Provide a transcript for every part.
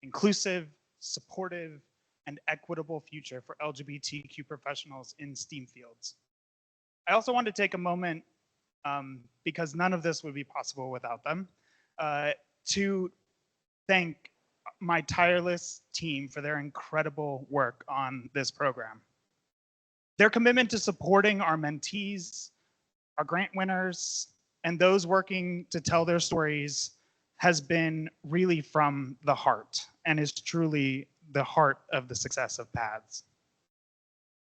inclusive, supportive, and equitable future for LGBTQ professionals in STEAM fields. I also want to take a moment, because none of this would be possible without them, to thank my tireless team for their incredible work on this program. Their commitment to supporting our mentees, our grant winners, and those working to tell their stories has been really from the heart and is truly the heart of the success of PATHS.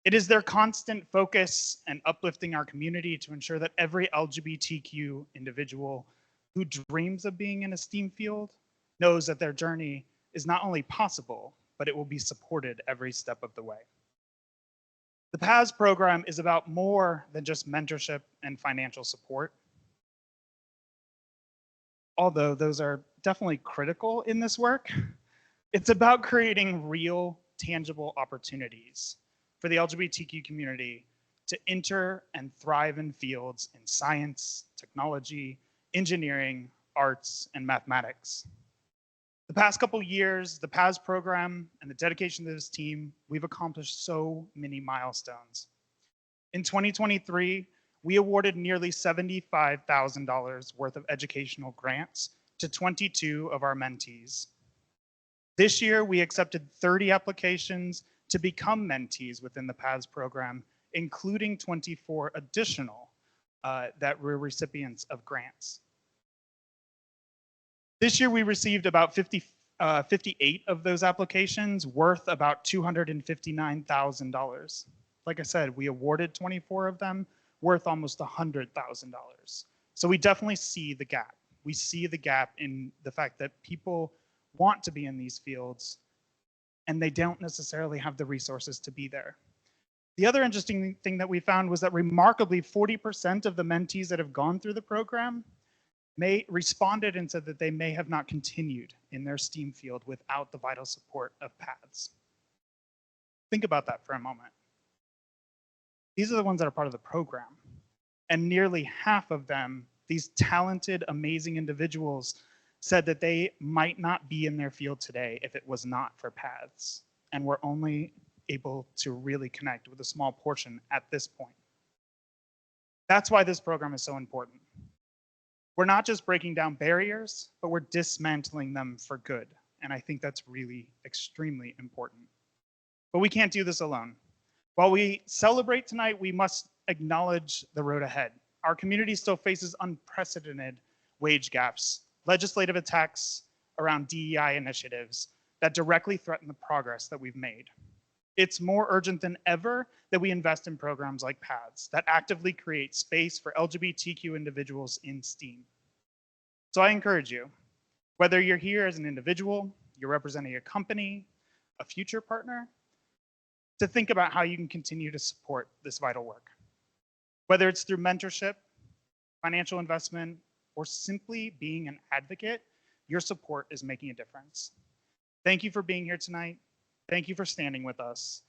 It is their constant focus and uplifting our community to ensure that every LGBTQ individual who dreams of being in a STEAM field knows that their journey is not only possible, but it will be supported every step of the way. The PATHS program is about more than just mentorship and financial support. Although those are definitely critical in this work, it's about creating real, tangible opportunities for the LGBTQ community to enter and thrive in fields in science, technology, engineering, arts, and mathematics. The past couple years, the PATHS program and the dedication to this team, we've accomplished so many milestones. In 2023, we awarded nearly $75,000 worth of educational grants to 22 of our mentees. This year, we accepted 30 applications to become mentees within the PATHS program, including 24 additional that were recipients of grants. This year, we received about 58 of those applications worth about $259,000. Like I said, we awarded 24 of them worth almost $100,000. So we definitely see the gap. We see the gap in the fact that people want to be in these fields and they don't necessarily have the resources to be there. The other interesting thing that we found was that remarkably 40% of the mentees that have gone through the program responded and said that they may have not continued in their STEAM field without the vital support of PATHS. Think about that for a moment. These are the ones that are part of the program. And nearly half of them, these talented, amazing individuals, said that they might not be in their field today if it was not for PATHS. And we're only able to really connect with a small portion at this point. That's why this program is so important. We're not just breaking down barriers, but we're dismantling them for good. And I think that's really extremely important. But we can't do this alone. While we celebrate tonight, we must acknowledge the road ahead. Our community still faces unprecedented wage gaps, legislative attacks around DEI initiatives that directly threaten the progress that we've made. It's more urgent than ever that we invest in programs like PATHS that actively create space for LGBTQ individuals in STEAM. So I encourage you, whether you're here as an individual, you're representing a company, a future partner, to think about how you can continue to support this vital work. Whether it's through mentorship, financial investment, or simply being an advocate, your support is making a difference. Thank you for being here tonight. Thank you for standing with us.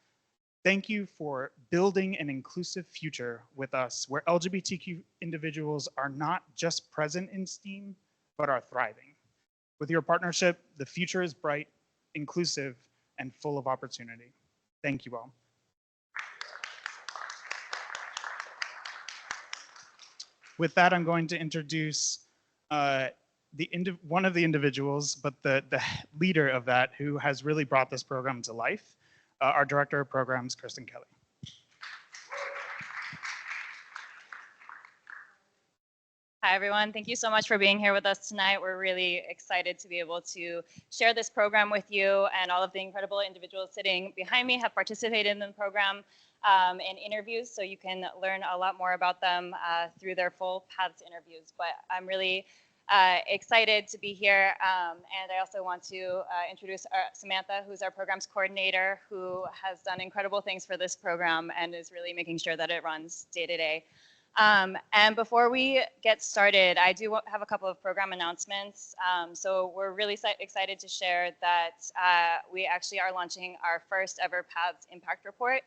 Thank you for building an inclusive future with us where LGBTQ individuals are not just present in STEAM, but are thriving. With your partnership, the future is bright, inclusive, and full of opportunity. Thank you all. With that, I'm going to introduce one of the individuals, but the leader of that, who has really brought this program to life, our Director of Programs, Kristen Kelly. Hi, everyone. Thank you so much for being here with us tonight. We're really excited to be able to share this program with you, and all of the incredible individuals sitting behind me have participated in the program in interviews, so you can learn a lot more about them through their full PATHS interviews. But I'm really excited to be here, and I also want to introduce Samantha, who's our programs coordinator, who has done incredible things for this program and is really making sure that it runs day to day. And before we get started, I do have a couple of program announcements. So we're really excited to share that we actually are launching our first ever PATHS Impact Report.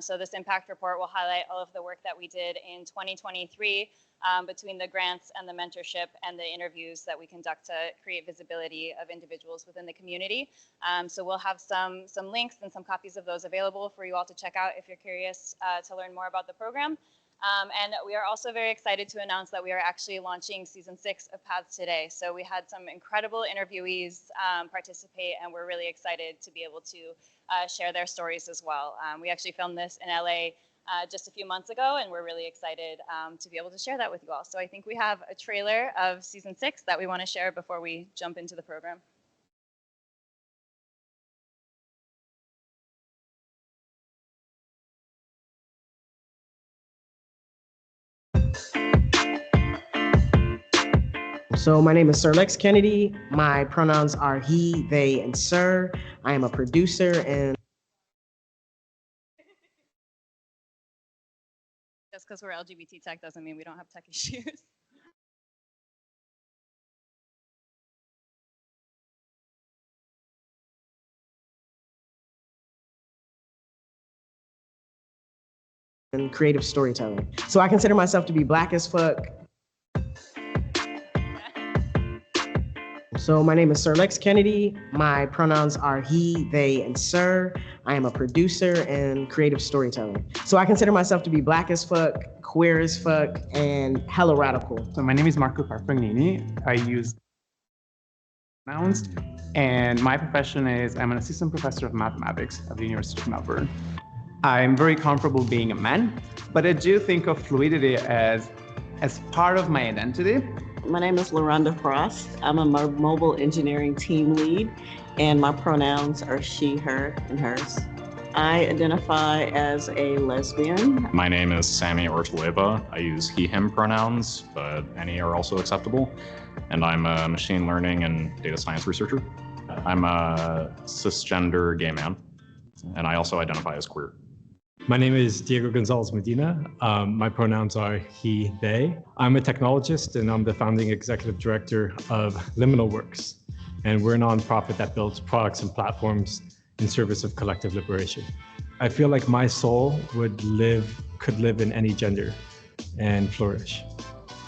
So this impact report will highlight all of the work that we did in 2023 between the grants and the mentorship and the interviews that we conduct to create visibility of individuals within the community. So we'll have some links and some copies of those available for you all to check out if you're curious to learn more about the program. And we are also very excited to announce that we are actually launching season 6 of Paths today. So we had some incredible interviewees participate, and we're really excited to be able to share their stories as well. We actually filmed this in LA just a few months ago, and we're really excited to be able to share that with you all. So I think we have a trailer of season 6 that we want to share before we jump into the program. So my name is Sir Lex Kennedy. My pronouns are he, they, and sir. I am a producer and Just because we're LGBT tech doesn't mean we don't have tech issues. creative storytelling. So I consider myself to be Black as fuck. So my name is Sir Lex Kennedy. My pronouns are he, they, and sir. I am a producer and creative storytelling. So I consider myself to be Black as fuck, queer as fuck, and hella radical. So my name is Marco Carfagnini. I use pronouns, and my profession is I'm an assistant professor of mathematics at the University of Melbourne. I'm very comfortable being a man, but I do think of fluidity as part of my identity. My name is LaRonda Frost. I'm a mobile engineering team lead, and my pronouns are she, her, and hers. I identify as a lesbian. My name is Sammy Ortoleva. I use he, him pronouns, but any are also acceptable. And I'm a machine learning and data science researcher. I'm a cisgender gay man, and I also identify as queer. My name is Diego Gonzalez Medina. My pronouns are he, they. I'm a technologist, and I'm the founding executive director of Liminal Works. And we're a nonprofit that builds products and platforms in service of collective liberation. I feel like my soul could live in any gender and flourish.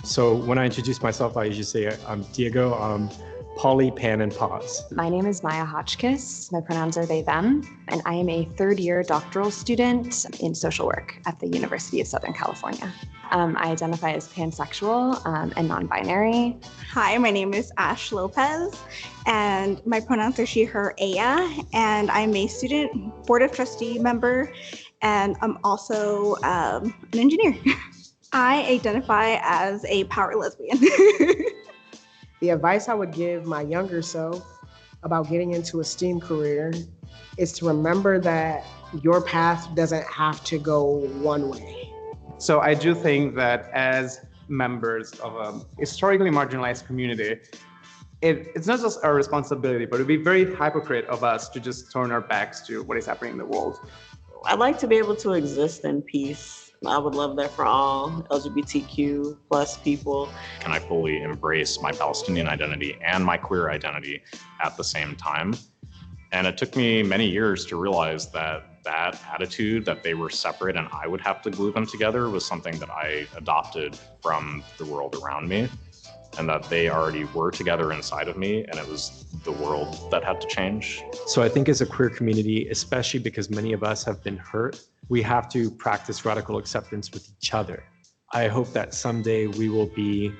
So when I introduce myself, I usually say I'm Diego, Polly, Pan, and Paz. My name is Maya Hotchkiss. My pronouns are they, them, and I am a third-year doctoral student in social work at the University of Southern California. I identify as pansexual and non-binary. Hi, my name is Ash Lopez, and my pronouns are she, her, Aya, and I'm a student board of trustee member, and I'm also an engineer. I identify as a power lesbian. The advice I would give my younger self about getting into a STEAM career is to remember that your path doesn't have to go one way. So I do think that as members of a historically marginalized community, it's not just our responsibility, but it'd be very hypocrite of us to just turn our backs to what is happening in the world. I'd like to be able to exist in peace. I would love that for all LGBTQ plus people. Can I fully embrace my Palestinian identity and my queer identity at the same time? And it took me many years to realize that that attitude that they were separate and I would have to glue them together was something that I adopted from the world around me, and that they already were together inside of me, and it was the world that had to change. So I think as a queer community, especially because many of us have been hurt, we have to practice radical acceptance with each other. I hope that someday we will be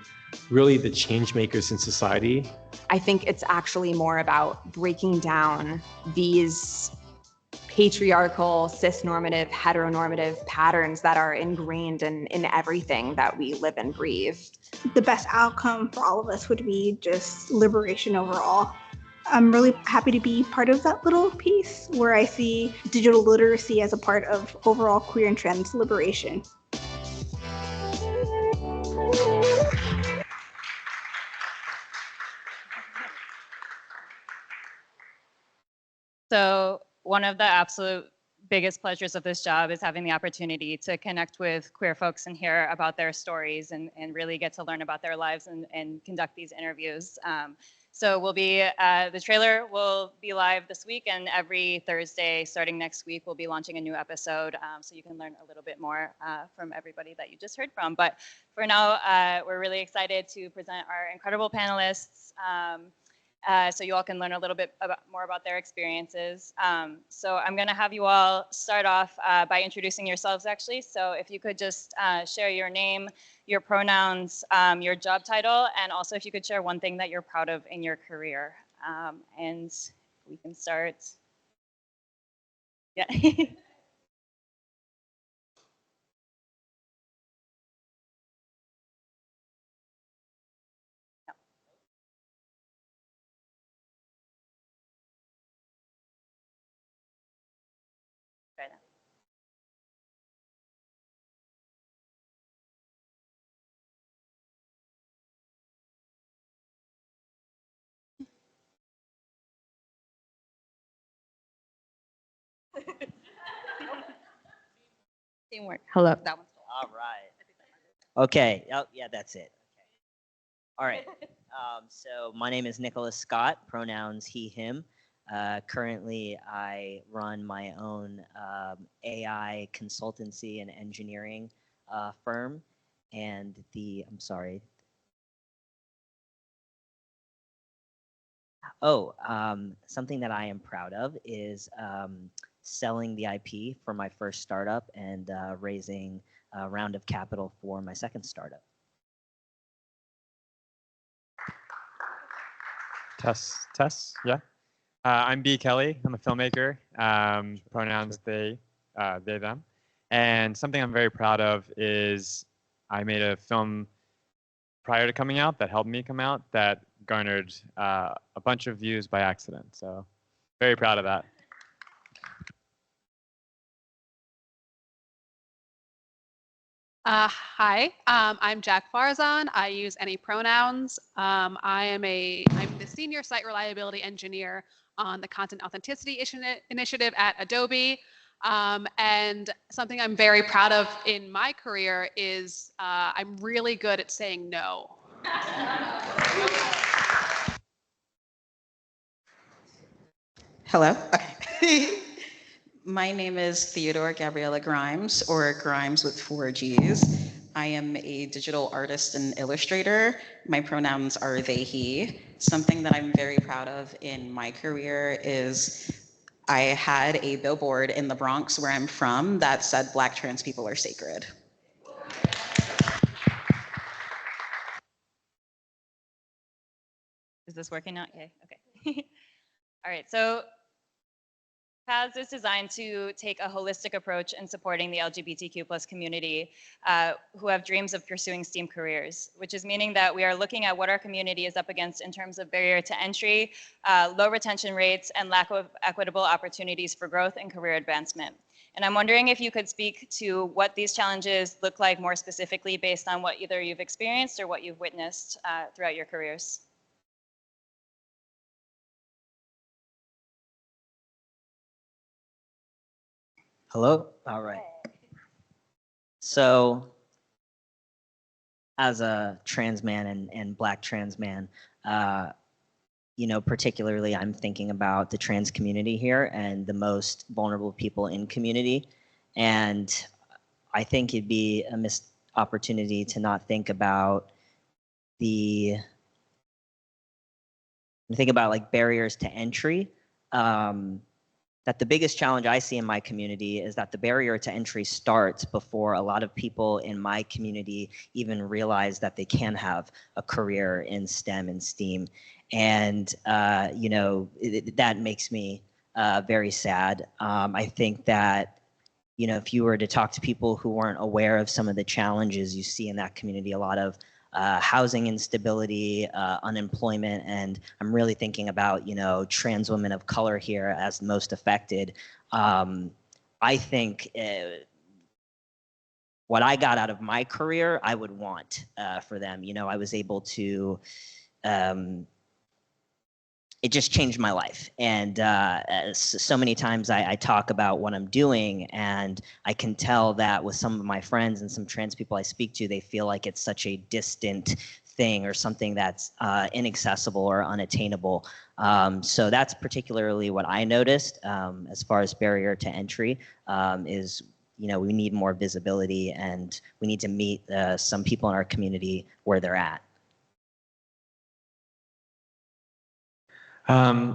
really the change makers in society. I think it's actually more about breaking down these patriarchal, cis-normative, heteronormative patterns that are ingrained in everything that we live and breathe. The best outcome for all of us would be just liberation overall. I'm really happy to be part of that little piece where I see digital literacy as a part of overall queer and trans liberation. So one of the absolute biggest pleasures of this job is having the opportunity to connect with queer folks and hear about their stories and really get to learn about their lives and conduct these interviews. So the trailer will be live this week, and every Thursday starting next week, we'll be launching a new episode, so you can learn a little bit more from everybody that you just heard from. But for now, we're really excited to present our incredible panelists, so you all can learn a little bit more about their experiences. So I'm gonna have you all start off by introducing yourselves, actually. So if you could just share your name, your pronouns, your job title, and also if you could share one thing that you're proud of in your career. And we can start. Yeah. Right now. Teamwork. Hello. That one's All right. Okay. Oh, yeah, that's it. Okay. All right. So my name is Nicholas Scott, pronouns he, him. Currently, I run my own AI consultancy and engineering firm. And I'm sorry. Oh, something that I am proud of is selling the IP for my first startup and raising a round of capital for my second startup. Tess, yeah. I'm B. Kelly. I'm a filmmaker. Pronouns they, them. And something I'm very proud of is I made a film prior to coming out that helped me come out that garnered a bunch of views by accident. So very proud of that. Hi, I'm Jack Farzan. I use any pronouns. I'm the senior site reliability engineer on the Content Authenticity Initiative at Adobe. And something I'm very proud of in my career is I'm really good at saying no. Hello. Okay. My name is Theodore Gabriella Grimes, or Grimes with 4 Gs. I am a digital artist and illustrator. My pronouns are they, he. Something that I'm very proud of in my career is I had a billboard in the Bronx where I'm from that said Black trans people are sacred. Is this working now? Okay. Okay. All right. So PATHS is designed to take a holistic approach in supporting the LGBTQ plus community who have dreams of pursuing STEAM careers, which is meaning that we are looking at what our community is up against in terms of barrier to entry, low retention rates, and lack of equitable opportunities for growth and career advancement. And I'm wondering if you could speak to what these challenges look like more specifically based on what either you've experienced or what you've witnessed throughout your careers. Hello? All right. So as a trans man and Black trans man, you know, particularly I'm thinking about the trans community here and the most vulnerable people in community. And I think it'd be a missed opportunity to not think about like barriers to entry. That the biggest challenge I see in my community is that the barrier to entry starts before a lot of people in my community even realize that they can have a career in STEM and STEAM. And, you know, that makes me very sad. I think that, you know, if you were to talk to people who weren't aware of some of the challenges you see in that community, a lot of housing instability, unemployment, and I'm really thinking about, you know, trans women of color here as most affected. I think what I got out of my career, I would want for them. You know, I was able to, it just changed my life. And so many times I talk about what I'm doing, and I can tell that with some of my friends and some trans people I speak to, they feel like it's such a distant thing or something that's inaccessible or unattainable. So that's particularly what I noticed as far as barrier to entry is, we need more visibility and we need to meet some people in our community where they're at. I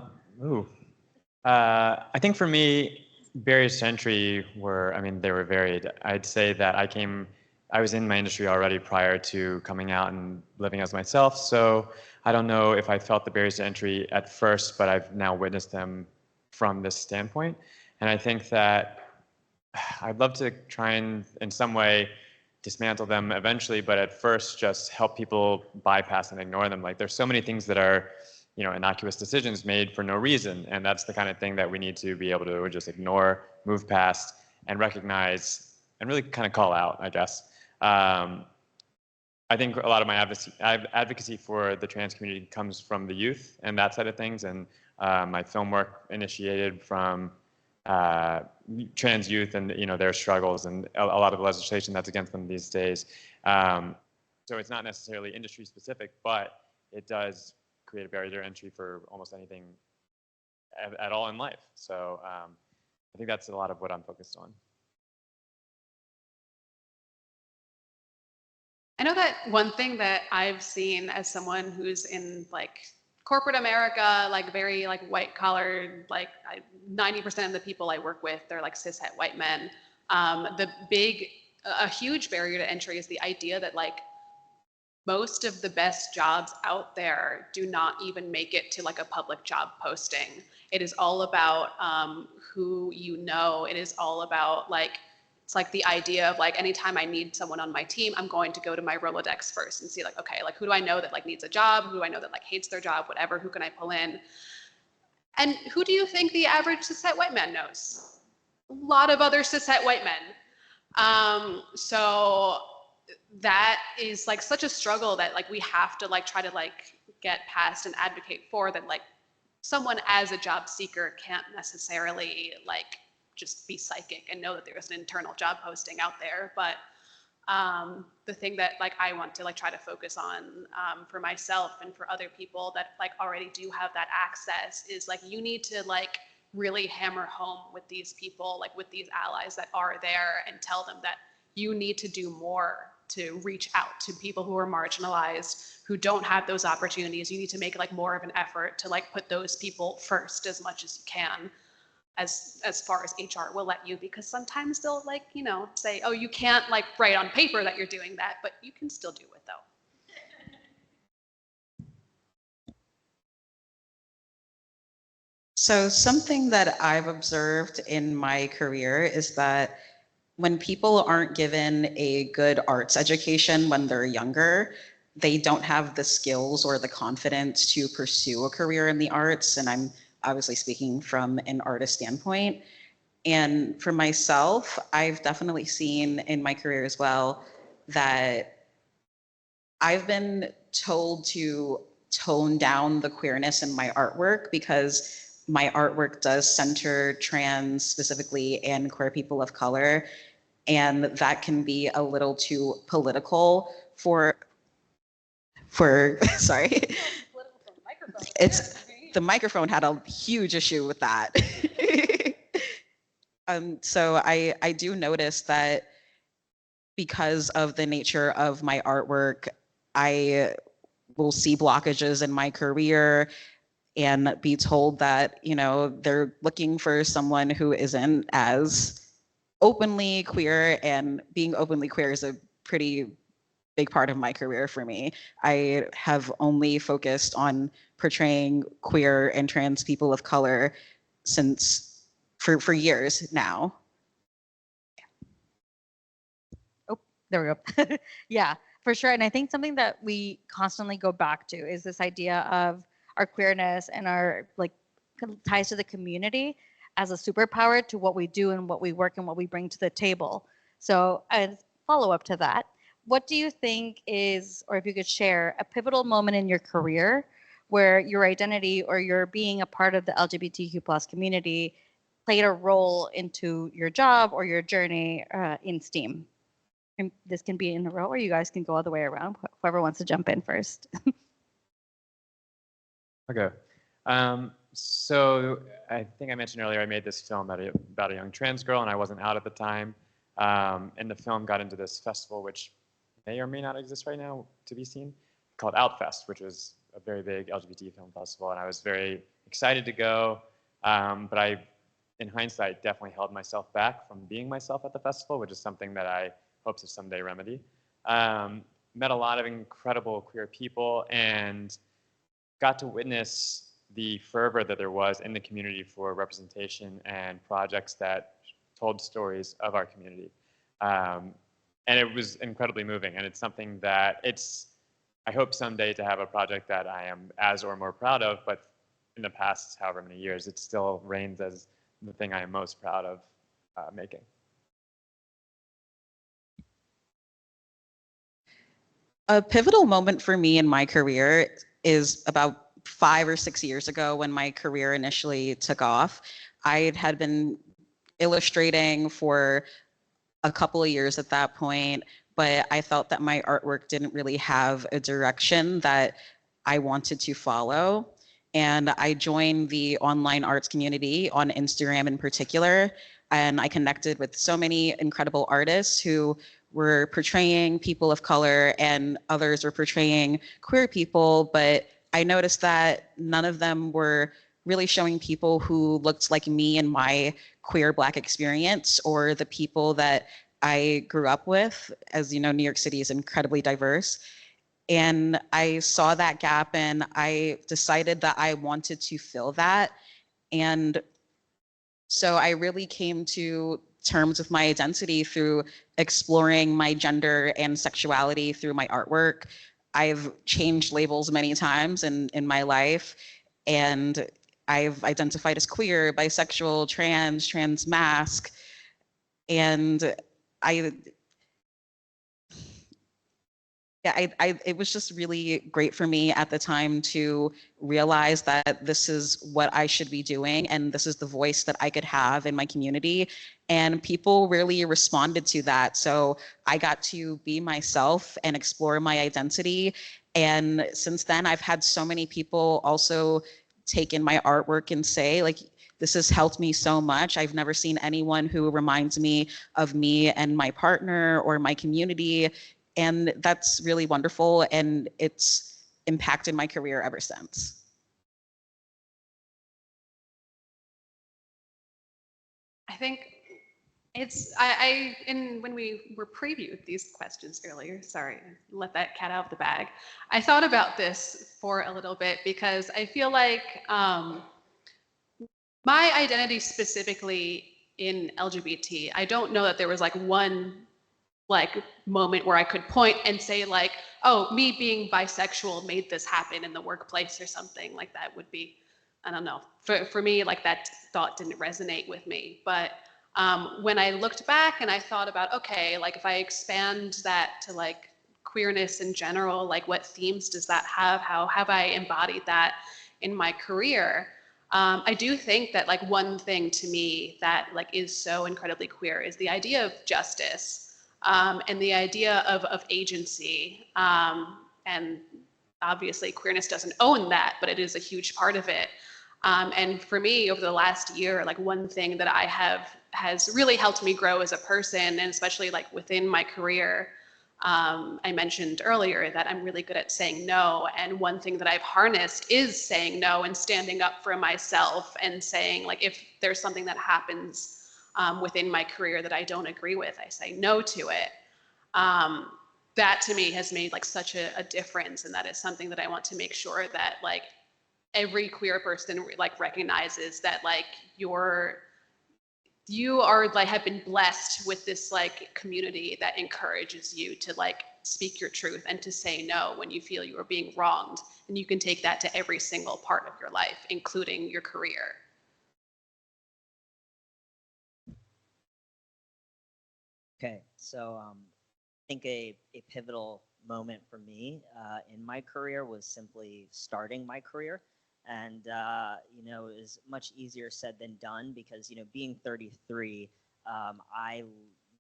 think for me, barriers to entry were, they were varied. I'd say that I was in my industry already prior to coming out and living as myself. So I don't know if I felt the barriers to entry at first, but I've now witnessed them from this standpoint. And I think that I'd love to try and in some way dismantle them eventually, but at first just help people bypass and ignore them. Like there's so many things that are, innocuous decisions made for no reason. And that's the kind of thing that we need to be able to just ignore, move past, and recognize, and really kind of call out, I guess. I think a lot of my advocacy for the trans community comes from the youth and that side of things. And my film work initiated from trans youth and their struggles and a lot of the legislation that's against them these days. So it's not necessarily industry specific, but it does create a barrier to entry for almost anything at all in life. So I think that's a lot of what I'm focused on. I know that one thing that I've seen as someone who's in corporate America, very white collar, 90% of the people I work with, they're cishet white men. A huge barrier to entry is the idea that most of the best jobs out there do not even make it to a public job posting. It is all about who you know. It is all about it's the idea of anytime I need someone on my team, I'm going to go to my Rolodex first and see okay, who do I know that needs a job? Who do I know that hates their job? Whatever, who can I pull in? And who do you think the average cishet white man knows? A lot of other cishet white men. So that is such a struggle that we have to try to get past and advocate for, that someone as a job seeker can't necessarily just be psychic and know that there's an internal job posting out there. But the thing that I want to try to focus on for myself and for other people that already do have that access is you need to really hammer home with these people, with these allies that are there, and tell them that you need to do more to reach out to people who are marginalized, who don't have those opportunities. You need to make more of an effort to put those people first as much as you can, as far as HR will let you, because sometimes they'll say, oh, you can't write on paper that you're doing that, but you can still do it though. So something that I've observed in my career is that when people aren't given a good arts education when they're younger, they don't have the skills or the confidence to pursue a career in the arts. And I'm obviously speaking from an artist standpoint. And for myself, I've definitely seen in my career as well that I've been told to tone down the queerness in my artwork because my artwork does center trans specifically and queer people of color. And that can be a little too political for sorry. The microphone had a huge issue with that. So I do notice that because of the nature of my artwork, I will see blockages in my career and be told that, they're looking for someone who isn't as openly queer, and being openly queer is a pretty big part of my career for me. I have only focused on portraying queer and trans people of color for years now. Oh, there we go. Yeah, for sure. And I think something that we constantly go back to is this idea of our queerness and our ties to the community as a superpower to what we do and what we work and what we bring to the table. So as follow up to that, what do you think is, or if you could share, a pivotal moment in your career where your identity or your being a part of the LGBTQ plus community played a role into your job or your journey in STEAM? this can be in a row, or you guys can go all the way around. Whoever wants to jump in first. Okay. So I think I mentioned earlier I made this film about a young trans girl, and I wasn't out at the time. And the film got into this festival, which may or may not exist right now to be seen, called Outfest, which is a very big LGBT film festival. And I was very excited to go, but I, in hindsight, definitely held myself back from being myself at the festival, which is something that I hope to someday remedy. Met a lot of incredible queer people and got to witness the fervor that there was in the community for representation and projects that told stories of our community. And it was incredibly moving, and it's something that I hope someday to have a project that I am as or more proud of, but in the past however many years, it still reigns as the thing I am most proud of making. A pivotal moment for me in my career is about 5 or 6 years ago when my career initially took off. I had been illustrating for a couple of years at that point, but I felt that my artwork didn't really have a direction that I wanted to follow. And I joined the online arts community on Instagram in particular, and I connected with so many incredible artists who were portraying people of color and others were portraying queer people, but I noticed that none of them were really showing people who looked like me and my queer Black experience, or the people that I grew up with. As you know, New York City is incredibly diverse. And I saw that gap and I decided that I wanted to fill that. And so I really came to terms with my identity through exploring my gender and sexuality through my artwork. I've changed labels many times in my life, and I've identified as queer, bisexual, trans mask, and it was just really great for me at the time to realize that this is what I should be doing and this is the voice that I could have in my community. And people really responded to that. So I got to be myself and explore my identity. And since then, I've had so many people also take in my artwork and say, like, this has helped me so much. I've never seen anyone who reminds me of me and my partner or my community. And that's really wonderful, and it's impacted my career ever since. I think it's, when we were previewed these questions earlier, sorry, let that cat out of the bag. I thought about this for a little bit because I feel like my identity specifically in LGBT, I don't know that there was like one moment where I could point and say like, oh, me being bisexual made this happen in the workplace or something like that would be, I don't know. For me, like that thought didn't resonate with me. But when I looked back and I thought about, okay, like if I expand that to like queerness in general, like what themes does that have? How have I embodied that in my career? I do think that like one thing to me that like is so incredibly queer is the idea of justice. And the idea of agency. And obviously queerness doesn't own that, but it is a huge part of it. And for me, over the last year, like one thing that has really helped me grow as a person, and especially like within my career, I mentioned earlier that I'm really good at saying no. And one thing that I've harnessed is saying no and standing up for myself and saying like, if there's something that happens within my career that I don't agree with, I say no to it. That to me has made like such a difference, and that is something that I want to make sure that like every queer person like recognizes that like you are like have been blessed with this like community that encourages you to like speak your truth and to say no when you feel you are being wronged, and you can take that to every single part of your life, including your career. Okay, so I think a pivotal moment for me in my career was simply starting my career. And, you know, it was much easier said than done because, you know, being 33, I, you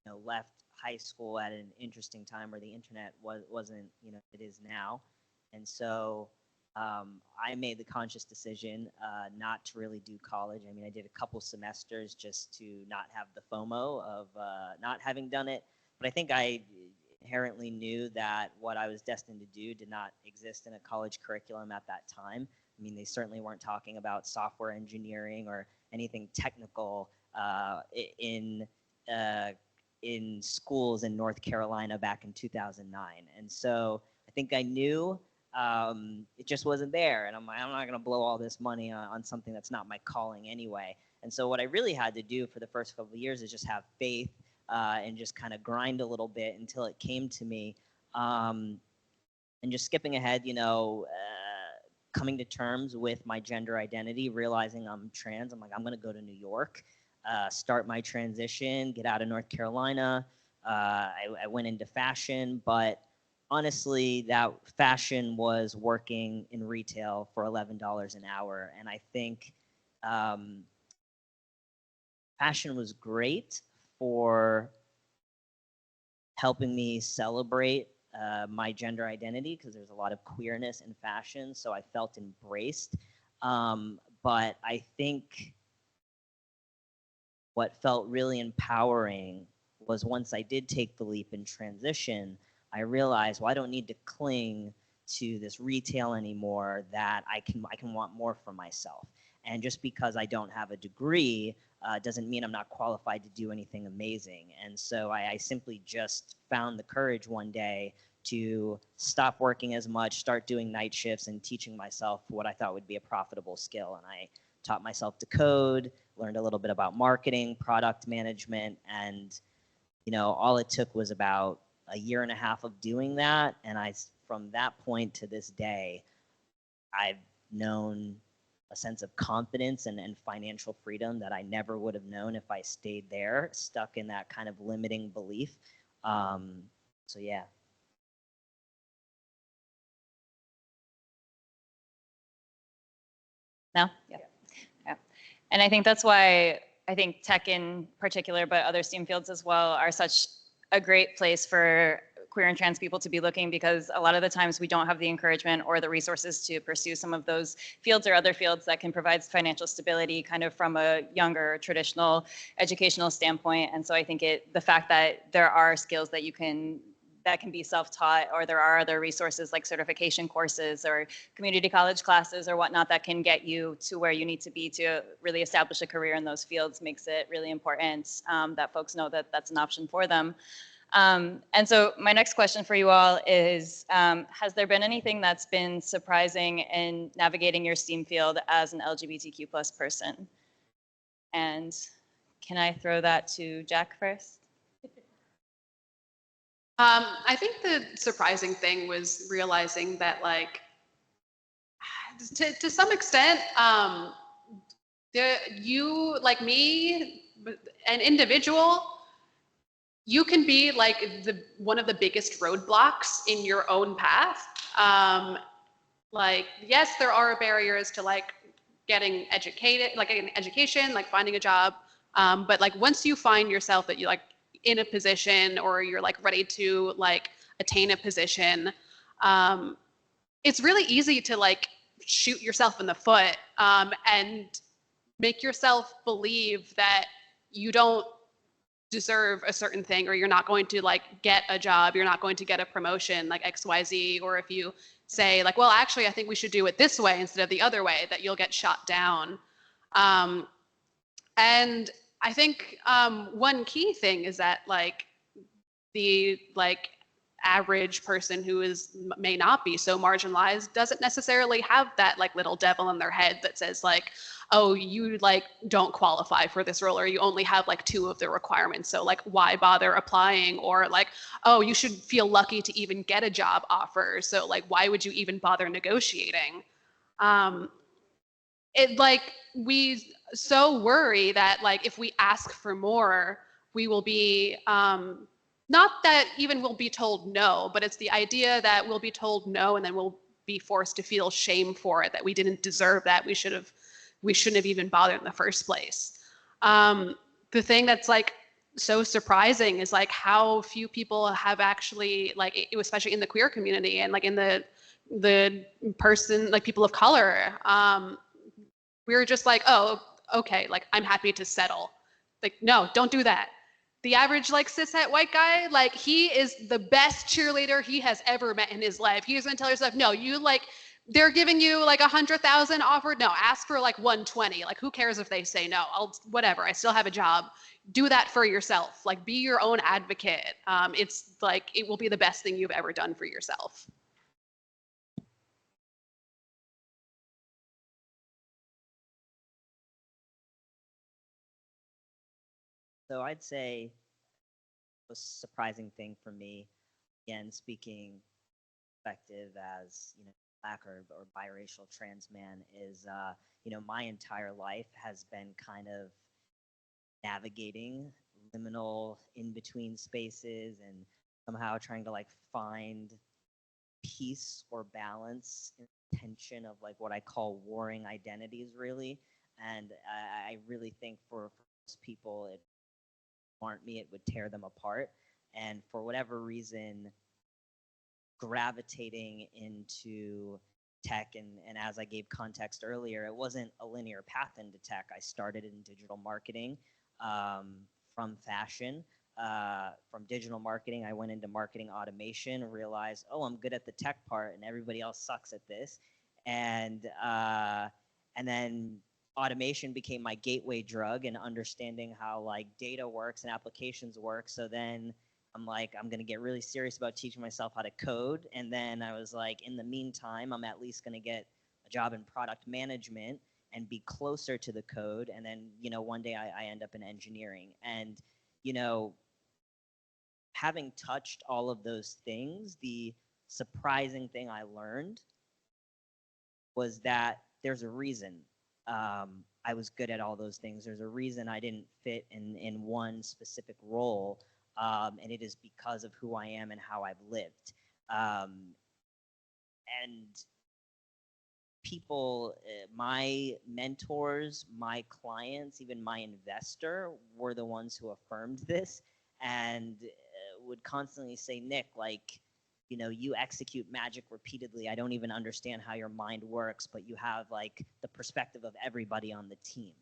know, left high school at an interesting time where the internet wasn't, it is now. And so I made the conscious decision not to really do college. I mean, I did a couple semesters just to not have the FOMO of not having done it. But I think I inherently knew that what I was destined to do did not exist in a college curriculum at that time. I mean, they certainly weren't talking about software engineering or anything technical in schools in North Carolina back in 2009. And so I think I knew it just wasn't there. And I'm like, I'm not going to blow all this money on something that's not my calling anyway. And so what I really had to do for the first couple of years is just have faith and just kind of grind a little bit until it came to me. And just skipping ahead, coming to terms with my gender identity, realizing I'm trans. I'm like, I'm going to go to New York, start my transition, get out of North Carolina. I went into fashion, but honestly, that fashion was working in retail for $11 an hour. And I think fashion was great for helping me celebrate my gender identity, because there's a lot of queerness in fashion, so I felt embraced. But I think what felt really empowering was once I did take the leap and transition, I realized, well, I don't need to cling to this retail anymore, that I can want more for myself. And just because I don't have a degree doesn't mean I'm not qualified to do anything amazing. And so I simply just found the courage one day to stop working as much, start doing night shifts, and teaching myself what I thought would be a profitable skill. And I taught myself to code, learned a little bit about marketing, product management, and all it took was about a year and a half of doing that. And from that point to this day, I've known a sense of confidence and financial freedom that I never would have known if I stayed there, stuck in that kind of limiting belief. So yeah. No? Yeah. And I think that's why I think tech in particular, but other STEAM fields as well, are such a great place for queer and trans people to be looking, because a lot of the times we don't have the encouragement or the resources to pursue some of those fields or other fields that can provide financial stability kind of from a younger traditional educational standpoint. And so I think the fact that there are skills that that can be self-taught, or there are other resources like certification courses or community college classes or whatnot that can get you to where you need to be to really establish a career in those fields, makes it really important that folks know that that's an option for them. And so my next question for you all is, has there been anything that's been surprising in navigating your STEAM field as an LGBTQ+ person? And can I throw that to Jack first? I think the surprising thing was realizing that, like, to some extent, you, like me, an individual, you can be like one of the biggest roadblocks in your own path. Like, yes, there are barriers to like getting educated, like an education, like finding a job. But like once you find yourself that you like in a position, or you're like ready to like attain a position, it's really easy to like shoot yourself in the foot and make yourself believe that you don't deserve a certain thing, or you're not going to like get a job, you're not going to get a promotion like XYZ, or if you say like, well, actually, I think we should do it this way instead of the other way, that you'll get shot down. And I think one key thing is that like the average person who may not be so marginalized doesn't necessarily have that like little devil in their head that says like, oh, you like don't qualify for this role, or you only have like 2 of the requirements, so like why bother applying, or like, oh, you should feel lucky to even get a job offer, so like why would you even bother negotiating? We so worry that like if we ask for more, we will be not that even we'll be told no, but it's the idea that we'll be told no and then we'll be forced to feel shame for it, that we didn't deserve that, we shouldn't have even bothered in the first place. The thing that's like so surprising is like how few people have actually like, especially in the queer community and like in the person, like people of color, we're just like, oh, okay, like I'm happy to settle. Like, no, don't do that. The average like cishet white guy, like he is the best cheerleader he has ever met in his life. He's gonna tell yourself, no, you like, they're giving you like 100,000 offered. No, ask for like 120. Like, who cares if they say no? Whatever. I still have a job. Do that for yourself. Like, be your own advocate. It's like, it will be the best thing you've ever done for yourself. So I'd say the surprising thing for me, again, speaking perspective as, Black or biracial trans man, is, my entire life has been kind of navigating liminal in-between spaces and somehow trying to like find peace or balance in the tension of like what I call warring identities, really. And I really think for most people, it aren't me, it would tear them apart. And for whatever reason, gravitating into tech, and as I gave context earlier, it wasn't a linear path into tech. I started in digital marketing from fashion. From digital marketing, I went into marketing automation, realized, oh, I'm good at the tech part and everybody else sucks at this. And then automation became my gateway drug, and understanding how like data works and applications work. So then I'm like, I'm going to get really serious about teaching myself how to code. And then I was like, in the meantime, I'm at least going to get a job in product management and be closer to the code. And then, one day I end up in engineering. And, having touched all of those things, the surprising thing I learned was that there's a reason I was good at all those things. There's a reason I didn't fit in one specific role. And it is because of who I am and how I've lived. And people, my mentors, my clients, even my investor were the ones who affirmed this and would constantly say, Nick, like, you execute magic repeatedly. I don't even understand how your mind works, but you have like the perspective of everybody on the team.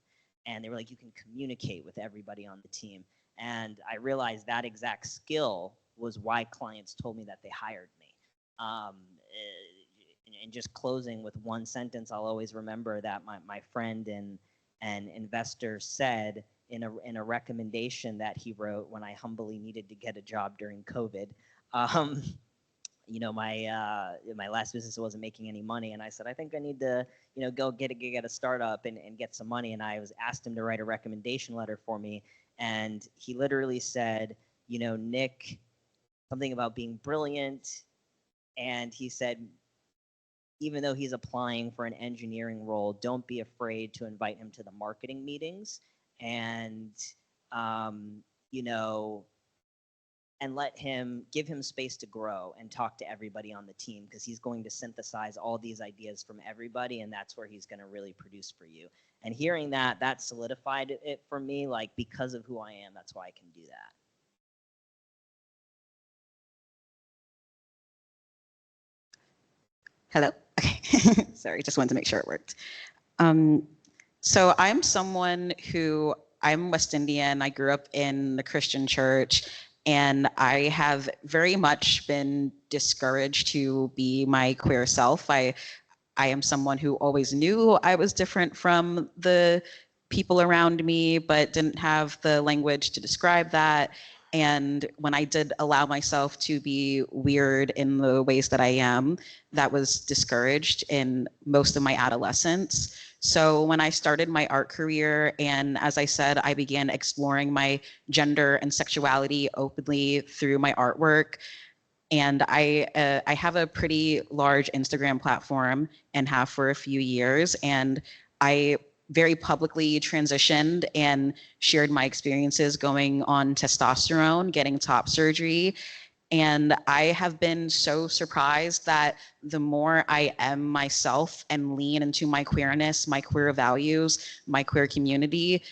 And they were like, you can communicate with everybody on the team. And I realized that exact skill was why clients told me that they hired me. And just closing with one sentence, I'll always remember that my friend and investor said in a recommendation that he wrote when I humbly needed to get a job during COVID. My last business wasn't making any money, and I said, I think I need to, go get a gig at a startup and get some money. And I asked him to write a recommendation letter for me. And he literally said, Nick, something about being brilliant. And he said, even though he's applying for an engineering role, don't be afraid to invite him to the marketing meetings and, and give him space to grow and talk to everybody on the team, because he's going to synthesize all these ideas from everybody, and that's where he's going to really produce for you. And hearing that solidified it for me, like, because of who I am, that's why I can do that. Hello? Okay. Sorry, just wanted to make sure it worked. So I'm someone who, I'm West Indian. I grew up in the Christian church, and I have very much been discouraged to be my queer self. I am someone who always knew I was different from the people around me, but didn't have the language to describe that. And when I did allow myself to be weird in the ways that I am, that was discouraged in most of my adolescence. So when I started my art career, and as I said, I began exploring my gender and sexuality openly through my artwork. And I have a pretty large Instagram platform and have for a few years. And I very publicly transitioned and shared my experiences going on testosterone, getting top surgery. And I have been so surprised that the more I am myself and lean into my queerness, my queer values, my queer community,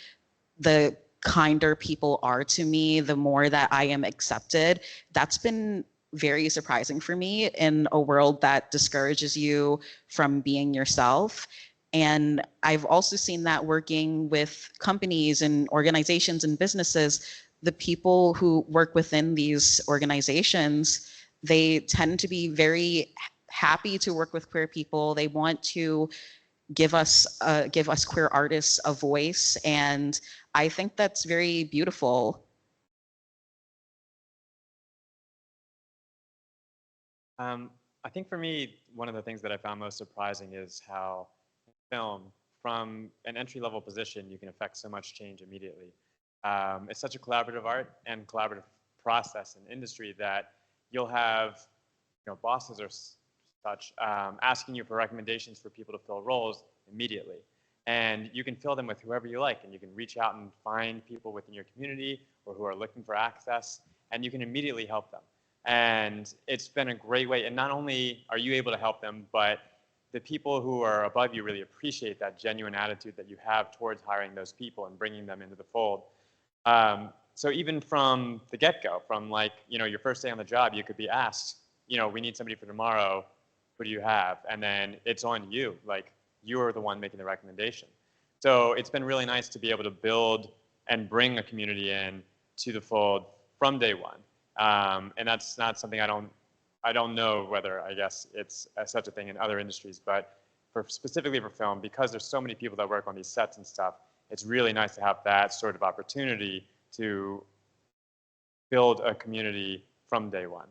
the kinder people are to me, the more that I am accepted. That's been very surprising for me in a world that discourages you from being yourself. And I've also seen that working with companies and organizations and businesses, the people who work within these organizations, they tend to be very happy to work with queer people. They want to give us queer artists a voice, and I think that's very beautiful. I think for me, one of the things that I found most surprising is how film, from an entry-level position, you can affect so much change immediately. It's such a collaborative art and collaborative process and industry that you'll have, bosses or such asking you for recommendations for people to fill roles immediately. And you can fill them with whoever you like, and you can reach out and find people within your community or who are looking for access, and you can immediately help them. And it's been a great way. And not only are you able to help them, but the people who are above you really appreciate that genuine attitude that you have towards hiring those people and bringing them into the fold. So even from the get-go, from your first day on the job, you could be asked, we need somebody for tomorrow, who do you have? And then it's on you, you're the one making the recommendation. So it's been really nice to be able to build and bring a community in to the fold from day one. And that's not something I don't know whether, I guess, it's such a thing in other industries, but specifically for film, because there's so many people that work on these sets and stuff, it's really nice to have that sort of opportunity to build a community from day one.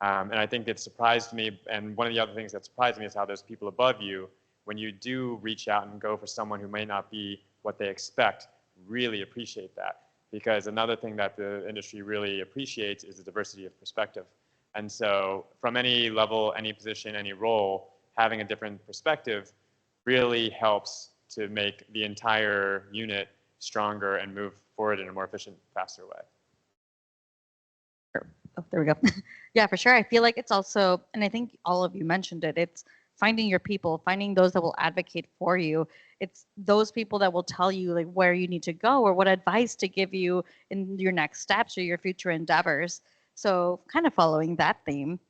And I think it surprised me, and one of the other things that surprised me is how those people above you, when you do reach out and go for someone who may not be what they expect, really appreciate that. Because another thing that the industry really appreciates is the diversity of perspective. And so from any level, any position, any role, having a different perspective really helps to make the entire unit stronger and move forward in a more efficient, faster way. Oh, there we go. Yeah, for sure. I feel like it's also, and I think all of you mentioned it, it's finding your people, finding those that will advocate for you. It's those people that will tell you where you need to go or what advice to give you in your next steps or your future endeavors. So kind of following that theme,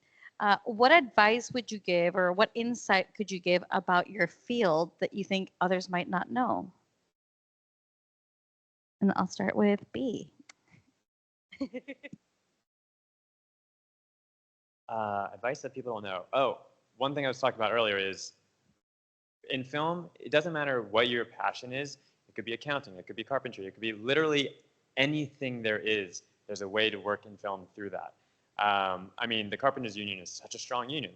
what advice would you give or what insight could you give about your field that you think others might not know? And I'll start with B. Advice that people don't know. Oh, one thing I was talking about earlier is in film, it doesn't matter what your passion is. It could be accounting, it could be carpentry, it could be literally anything there is. There's a way to work in film through that. I mean, the Carpenters Union is such a strong union.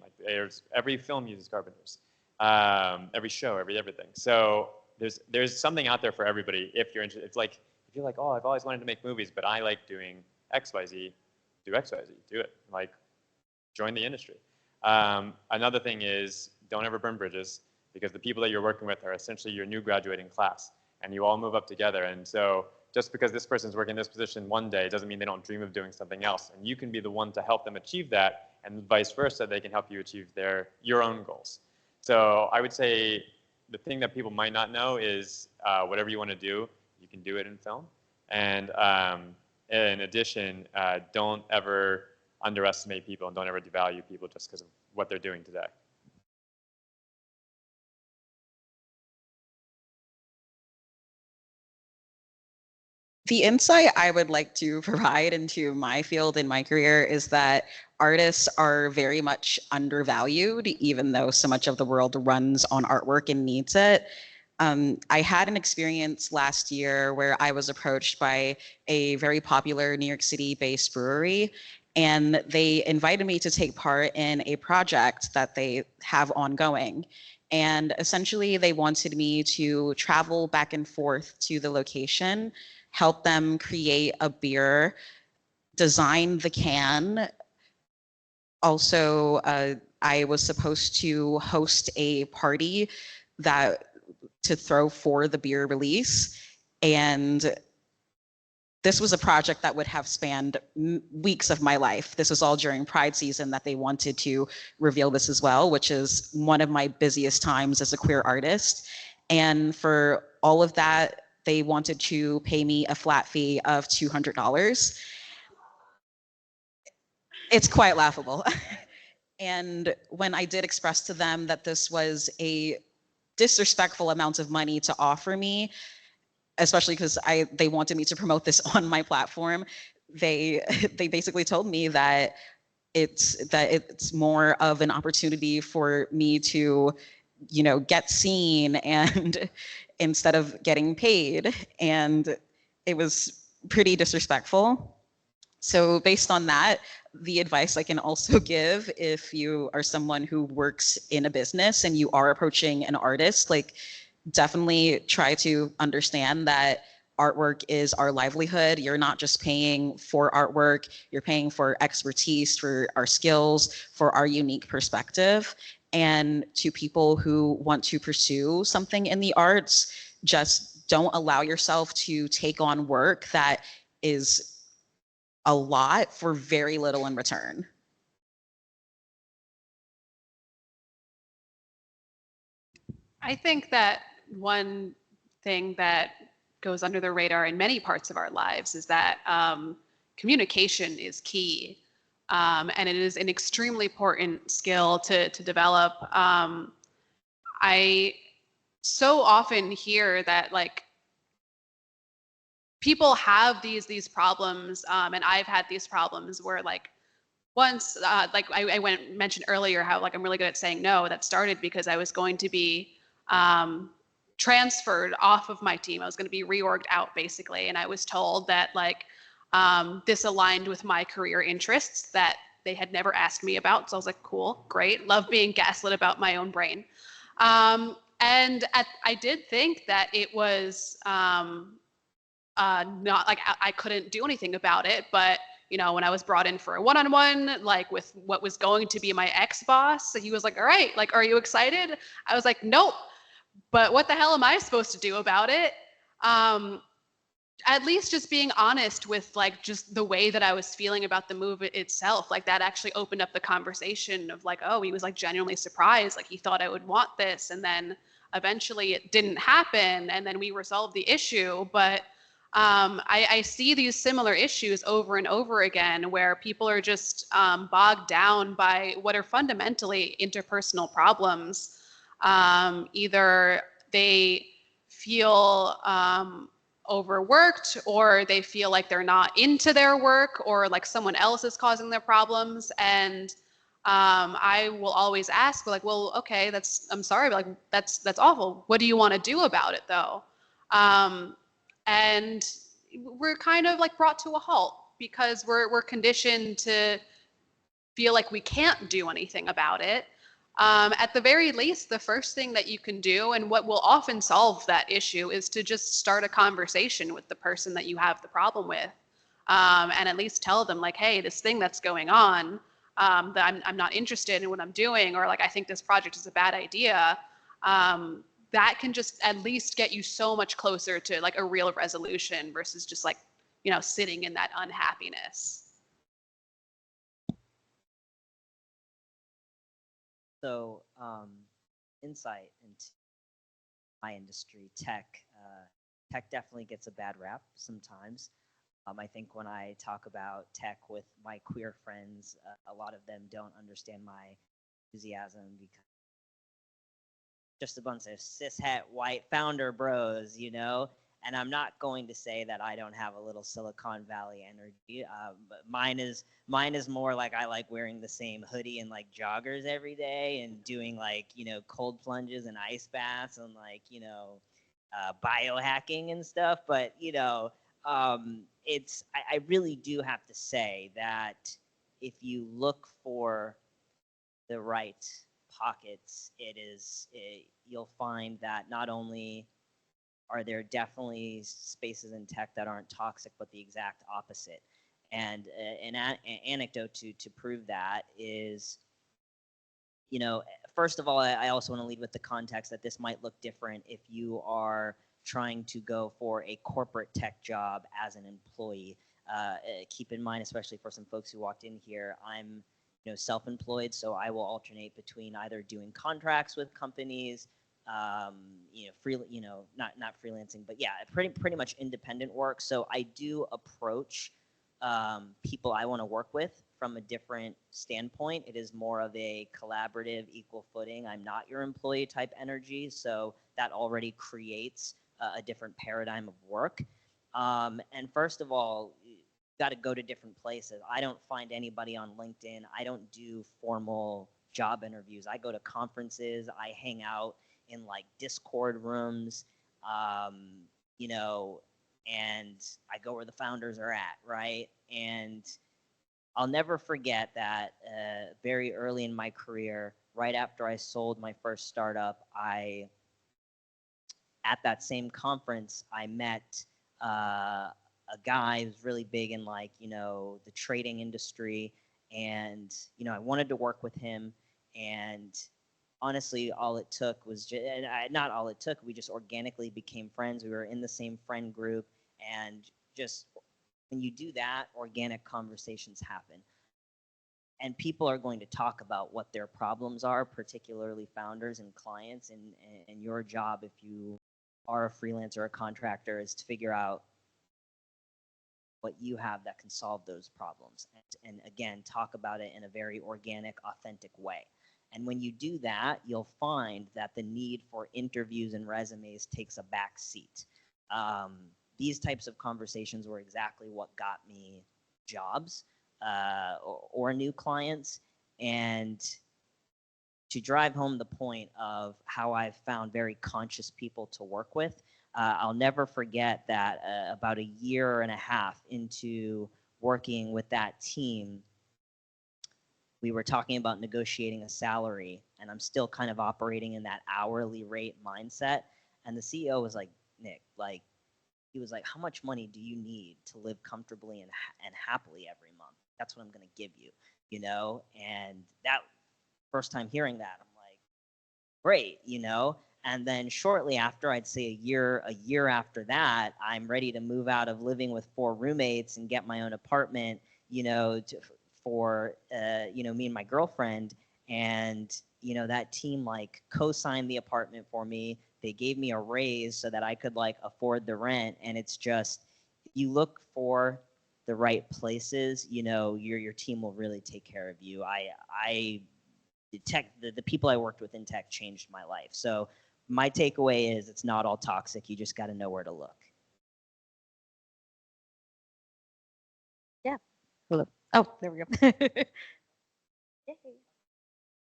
Every film uses carpenters, every show, everything. So there's something out there for everybody if you're interested. It's like, if you're like, oh, I've always wanted to make movies, but I like doing XYZ, do XYZ, do it. Join the industry. Another thing is don't ever burn bridges, because the people that you're working with are essentially your new graduating class, and you all move up together. And so just because this person's working this position one day doesn't mean they don't dream of doing something else. And you can be the one to help them achieve that, and vice versa, they can help you achieve your own goals. So I would say the thing that people might not know is whatever you want to do, you can do it in film. And in addition, don't ever underestimate people and don't ever devalue people just because of what they're doing today. The insight I would like to provide into my field and my career is that artists are very much undervalued, even though so much of the world runs on artwork and needs it. I had an experience last year where I was approached by a very popular New York City-based brewery, and they invited me to take part in a project that they have ongoing. And essentially, they wanted me to travel back and forth to the location, help them create a beer, design the can. Also, I was supposed to host a party to throw for the beer release. And this was a project that would have spanned weeks of my life. This was all during Pride season that they wanted to reveal this as well, which is one of my busiest times as a queer artist. And for all of that they wanted to pay me a flat fee of $200. It's quite laughable. And when I did express to them that this was a disrespectful amount of money to offer me, especially because they wanted me to promote this on my platform, they basically told me that it's more of an opportunity for me to, get seen and instead of getting paid. And it was pretty disrespectful. So based on that, the advice I can also give if you are someone who works in a business and you are approaching an artist, like definitely try to understand that artwork is our livelihood. You're not just paying for artwork, you're paying for expertise, for our skills, for our unique perspective. And to people who want to pursue something in the arts, just don't allow yourself to take on work that is a lot for very little in return. I think that one thing that goes under the radar in many parts of our lives is that communication is key. And it is an extremely important skill to develop. I so often hear that like people have these problems, and I've had these problems where like once, like I mentioned earlier how like I'm really good at saying no. That started because I was going to be transferred off of my team. I was going to be reorged out basically, and I was told that like this aligned with my career interests that they had never asked me about. So I was like, cool, great, love being gaslit about my own brain. And I did think that it was not like I couldn't do anything about it, but when I was brought in for a one-on-one, like with what was going to be my ex-boss, he was like, all right, like, are you excited? I was like, nope, but what the hell am I supposed to do about it? At least just being honest with like just the way that I was feeling about the move itself, like that actually opened up the conversation of like, oh, he was like genuinely surprised, like he thought I would want this, and then eventually it didn't happen, and then we resolved the issue. But I see these similar issues over and over again where people are just bogged down by what are fundamentally interpersonal problems. Either they feel overworked, or they feel like they're not into their work, or like someone else is causing their problems. And I will always ask like, well, okay, I'm sorry, but like that's awful. What do you want to do about it though? And we're kind of like brought to a halt because we're conditioned to feel like we can't do anything about it. At the very least, the first thing that you can do, and what will often solve that issue, is to just start a conversation with the person that you have the problem with, and at least tell them like, hey, this thing that's going on, that I'm not interested in what I'm doing, or like I think this project is a bad idea. That can just at least get you so much closer to like a real resolution versus just like, sitting in that unhappiness. So, insight into my industry, tech. Tech definitely gets a bad rap sometimes. I think when I talk about tech with my queer friends, a lot of them don't understand my enthusiasm because just a bunch of cishet white founder bros, And I'm not going to say that I don't have a little Silicon Valley energy, but mine is more like I like wearing the same hoodie and like joggers every day and doing like cold plunges and ice baths and like biohacking and stuff. But I really do have to say that if you look for the right pockets, you'll find that not only are there definitely spaces in tech that aren't toxic, but the exact opposite. And an anecdote to prove that is, first of all, I also want to lead with the context that this might look different if you are trying to go for a corporate tech job as an employee. Keep in mind, especially for some folks who walked in here, I'm self-employed, so I will alternate between either doing contracts with companies not freelancing, but yeah, pretty much independent work. So I do approach people I want to work with from a different standpoint. It is more of a collaborative, equal footing. I'm not your employee type energy, so that already creates a different paradigm of work. And first of all, you got to go to different places. I don't find anybody on LinkedIn. I don't do formal job interviews. I go to conferences. I hang out in like Discord rooms, and I go where the founders are at, right? And I'll never forget that very early in my career, right after I sold my first startup, at that same conference, I met a guy who's really big in the trading industry. And, I wanted to work with him. And honestly, all it took was not all it took, we just organically became friends. We were in the same friend group, and just when you do that, organic conversations happen. And people are going to talk about what their problems are, particularly founders and clients. And your job, if you are a freelancer or a contractor, is to figure out what you have that can solve those problems. And again, talk about it in a very organic, authentic way. And when you do that, you'll find that the need for interviews and resumes takes a back seat. These types of conversations were exactly what got me jobs or new clients. And to drive home the point of how I've found very conscious people to work with, I'll never forget that about a year and a half into working with that team, we were talking about negotiating a salary, and I'm still kind of operating in that hourly rate mindset. And the CEO was like, Nick, he was like, how much money do you need to live comfortably and happily every month? That's what I'm going to give you, And that first time hearing that, I'm like, great, And then shortly after, I'd say a year after that, I'm ready to move out of living with 4 roommates and get my own apartment, for me and my girlfriend. And that team co-signed the apartment for me. They gave me a raise so that I could afford the rent. And it's just, you look for the right places, your team will really take care of you. The people I worked with in tech changed my life. So my takeaway is it's not all toxic. You just got to know where to look. Yeah. Hello. Oh, there we go. Yay.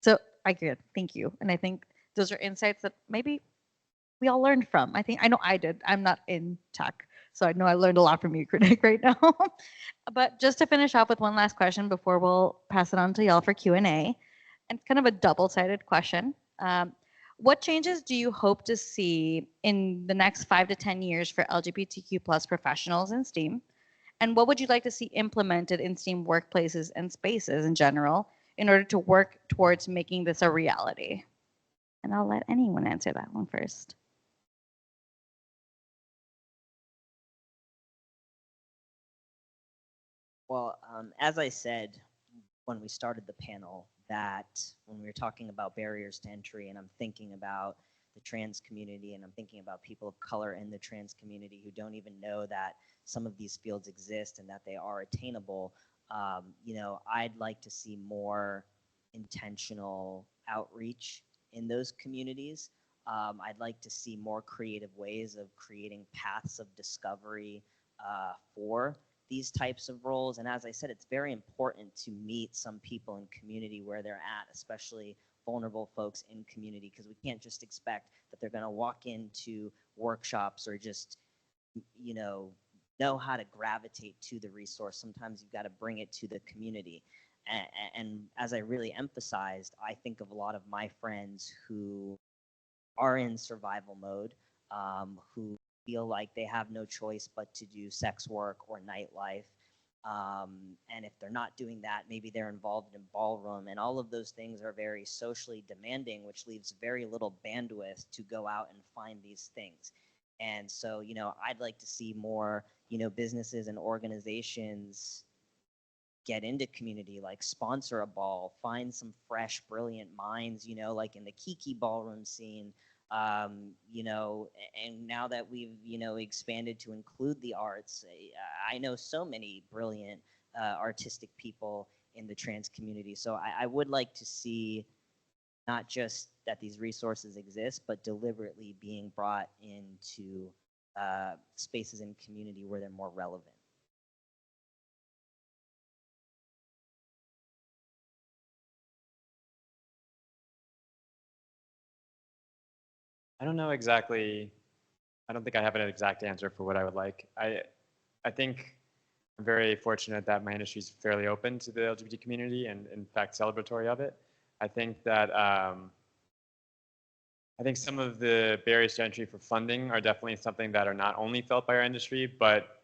So I agree. Thank you. And I think those are insights that maybe we all learned from. I know I did. I'm not in tech, so I know I learned a lot from you, Critic, right now. But just to finish off with one last question before we'll pass it on to y'all for Q&A, and kind of a double-sided question. What changes do you hope to see in the next 5 to 10 years for LGBTQ plus professionals in STEAM? And what would you like to see implemented in STEAM workplaces and spaces in general in order to work towards making this a reality? And I'll let anyone answer that one first. Well, as I said when we started the panel, that when we were talking about barriers to entry, and I'm thinking about the trans community, and I'm thinking about people of color in the trans community who don't even know that some of these fields exist and that they are attainable, I'd like to see more intentional outreach in those communities. I'd like to see more creative ways of creating paths of discovery for these types of roles. And as I said, it's very important to meet some people in community where they're at, especially vulnerable folks in community, because we can't just expect that they're going to walk into workshops or just, know how to gravitate to the resource. Sometimes you've got to bring it to the community. And as I really emphasized, I think of a lot of my friends who are in survival mode, who feel like they have no choice but to do sex work or nightlife. And if they're not doing that, maybe they're involved in ballroom, and all of those things are very socially demanding, which leaves very little bandwidth to go out and find these things. And so, I'd like to see more, businesses and organizations get into community, like sponsor a ball, find some fresh, brilliant minds, like in the Kiki ballroom scene, You know, and now that we've, you know, expanded to include the arts, I know so many brilliant artistic people in the trans community. So I would like to see not just that these resources exist, but deliberately being brought into spaces in community where they're more relevant. I don't know exactly. I don't think I have an exact answer for what I would like. I think I'm very fortunate that my industry is fairly open to the LGBT community and, in fact, celebratory of it. I think that I think some of the barriers to entry for funding are definitely something that are not only felt by our industry, but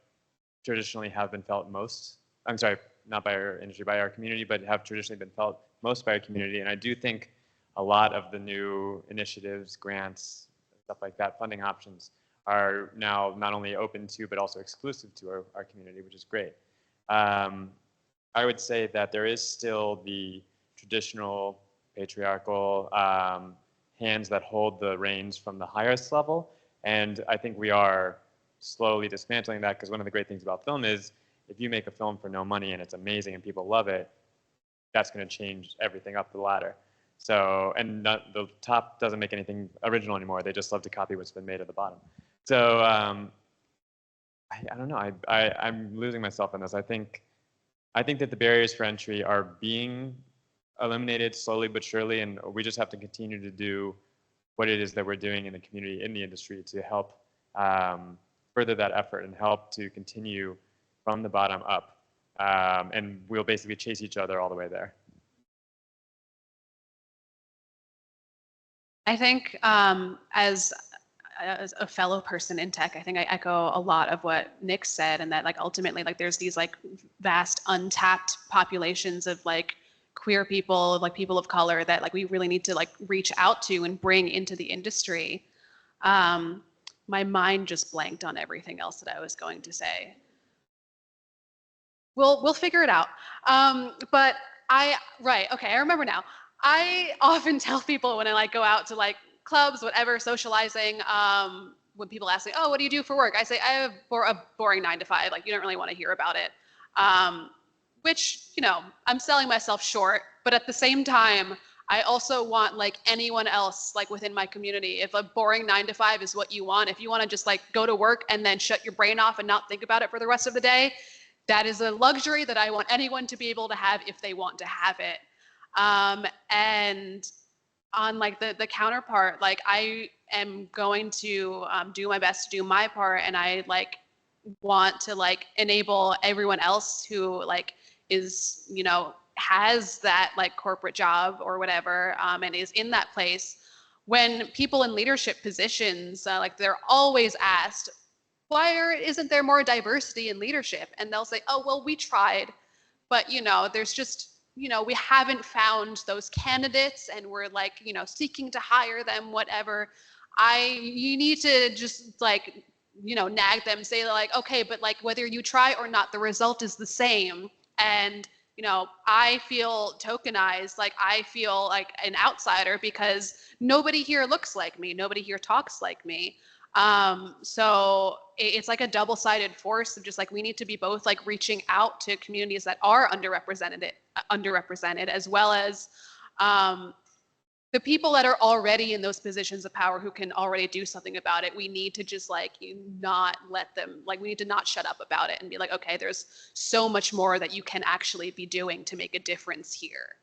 traditionally have been felt most. I'm sorry, not by our industry, by our community, but have traditionally been felt most by our community. And I do think a lot of the new initiatives, grants, stuff like that, funding options are now not only open to, but also exclusive to our community, which is great. I would say that there is still the traditional patriarchal hands that hold the reins from the highest level. And I think we are slowly dismantling that, because one of the great things about film is if you make a film for no money and it's amazing and people love it, that's going to change everything up the ladder. So, and the top doesn't make anything original anymore. They just love to copy what's been made at the bottom. So I don't know. I'm losing myself in this. I think that the barriers for entry are being eliminated slowly but surely, and we just have to continue to do what it is that we're doing in the community, in the industry, to help further that effort and help to continue from the bottom up. And we'll basically chase each other all the way there. I think as a fellow person in tech, I think I echo a lot of what Nick said, and that like ultimately like there's these like vast untapped populations of like queer people, like people of color, that like we really need to like reach out to and bring into the industry. My mind just blanked on everything else that I was going to say. We'll figure it out. But right, okay, I remember now. I often tell people when I like go out to like clubs, whatever, socializing, when people ask me, oh, what do you do for work? I say, I have a boring 9 to 5, like you don't really want to hear about it. Which, you know, I'm selling myself short, but at the same time, I also want like anyone else like within my community, if a boring 9 to 5 is what you want, if you want to just like go to work and then shut your brain off and not think about it for the rest of the day, that is a luxury that I want anyone to be able to have if they want to have it. And on like the counterpart, like I am going to do my best to do my part, and I like want to like enable everyone else who like is, you know, has that like corporate job or whatever, and is in that place. When people in leadership positions, like they're always asked, why isn't there more diversity in leadership? And they'll say, oh, well, we tried, but you know, there's just, you know, we haven't found those candidates, and we're like, you know, seeking to hire them, whatever. You need to just like, you know, nag them, say like, okay, but like whether you try or not, the result is the same. And, you know, I feel tokenized, like I feel like an outsider because nobody here looks like me, nobody here talks like me. So it's like a double-sided force of just like we need to be both like reaching out to communities that are underrepresented, as well as the people that are already in those positions of power who can already do something about it. We need to just like not let them, like we need to not shut up about it and be like, okay, there's so much more that you can actually be doing to make a difference here.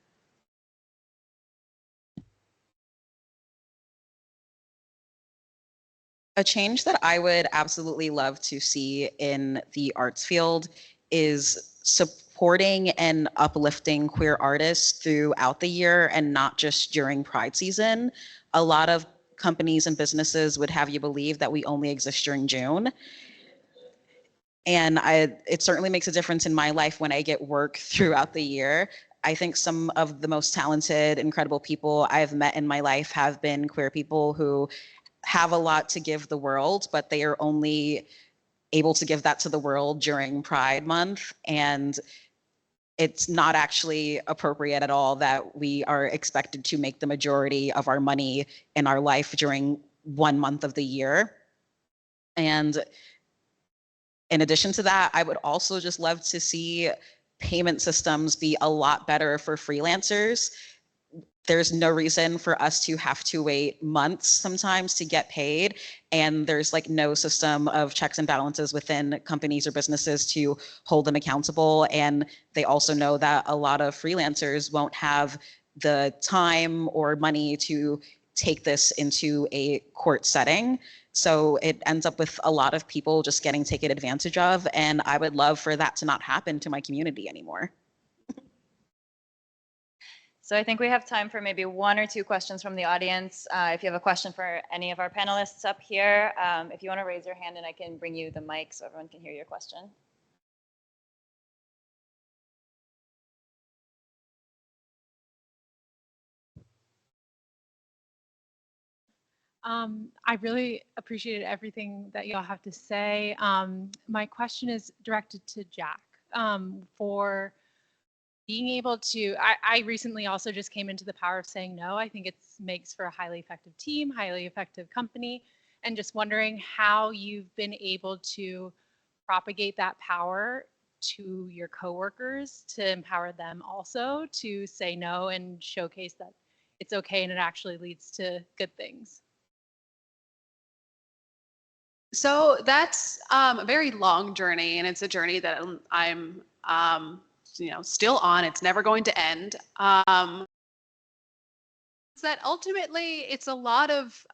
A change that I would absolutely love to see in the arts field is supporting and uplifting queer artists throughout the year and not just during Pride season. A lot of companies and businesses would have you believe that we only exist during June. And it certainly makes a difference in my life when I get work throughout the year. I think some of the most talented, incredible people I've met in my life have been queer people who have a lot to give the world, but they are only able to give that to the world during Pride Month. And it's not actually appropriate at all that we are expected to make the majority of our money in our life during 1 month of the year. And in addition to that, I would also just love to see payment systems be a lot better for freelancers. There's no reason for us to have to wait months sometimes to get paid. And there's like no system of checks and balances within companies or businesses to hold them accountable. And they also know that a lot of freelancers won't have the time or money to take this into a court setting. So it ends up with a lot of people just getting taken advantage of. And I would love for that to not happen to my community anymore. So I think we have time for maybe 1 or 2 questions from the audience. If you have a question for any of our panelists up here, if you want to raise your hand and I can bring you the mic so everyone can hear your question. I really appreciated everything that y'all have to say. My question is directed to Jack for being able to, I recently also just came into the power of saying no. I think it makes for a highly effective team, highly effective company, and just wondering how you've been able to propagate that power to your coworkers to empower them also to say no and showcase that it's okay and it actually leads to good things. So that's a very long journey, and it's a journey that I'm still on. It's never going to end. That ultimately it's a lot of,